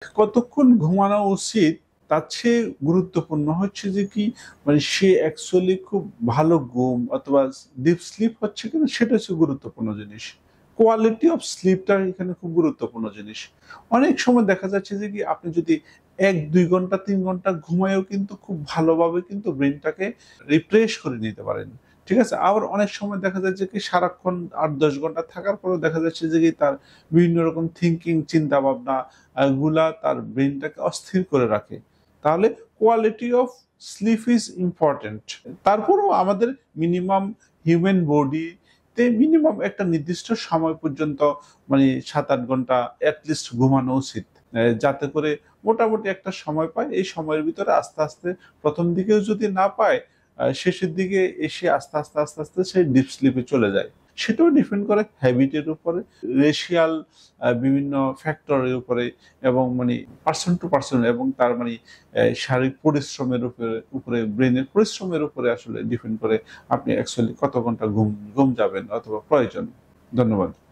কতক্ষণ ঘুমানো উচিত তার চেয়ে গুরুত্বপূর্ণ হচ্ছে যে কি মানে সে অ্যাকচুয়ালি খুব ভালো ঘুম অথবা ডিপ স্লিপ হচ্ছে কিনা সেটা হচ্ছে গুরুত্বপূর্ণ জিনিস। কোয়ালিটি অফ স্লিপটা এখানে খুব গুরুত্বপূর্ণ জিনিস। অনেক সময় দেখা যাচ্ছে যে কি আপনি যদি ১-২ ঘন্টা ৩ ঘন্টা ঘুমায়েও কিন্তু খুব ভালোভাবে কিন্তু ব্রেনটাকে রিফ্রেশ করে নিতে পারেন। ঠিক আছে? আবার অনেক সময় দেখা যায় যে কি সারাক্ষণ ৮-১০ ঘন্টা থাকার পরেও দেখা যাচ্ছে যে কি তার বিভিন্ন রকম থিংকিং চিন্তাভাবনা গুলা তার ব্রেইনটাকে অস্থির করে রাখে। তাহলে quality of sleep is important. তারপরেও আমাদের মিনিমাম হিউম্যান বডিতে মিনিমাম একটা নির্দিষ্ট সময় পর্যন্ত মানে ৭-৮ ঘন্টা এট লিস্ট ঘুমানো উচিত। যাতে করে মোটামুটি একটা সময় পায়। এই সময়ের ভিতরে আস্তে, আস্তে ১ম দিকেও যদি না পায়, শেষের দিকে এসে আস্তে, আস্তে সে ডিপ স্লিপে চলে যায়। সেটাও ডিপেন্ড করে হ্যাবিটের উপরে, রেশিয়াল বিভিন্ন ফ্যাক্টরের উপরে এবং মানে পারসন টু পারসন এবং তার মানে শারীরিক পরিশ্রমের উপরে ব্রেইনের পরিশ্রমের উপরে আসলে ডিপেন্ড করে আপনি অ্যাকচুয়ালি কত ঘন্টা ঘুম যাবেন অথবা প্রয়োজন। ধন্যবাদ।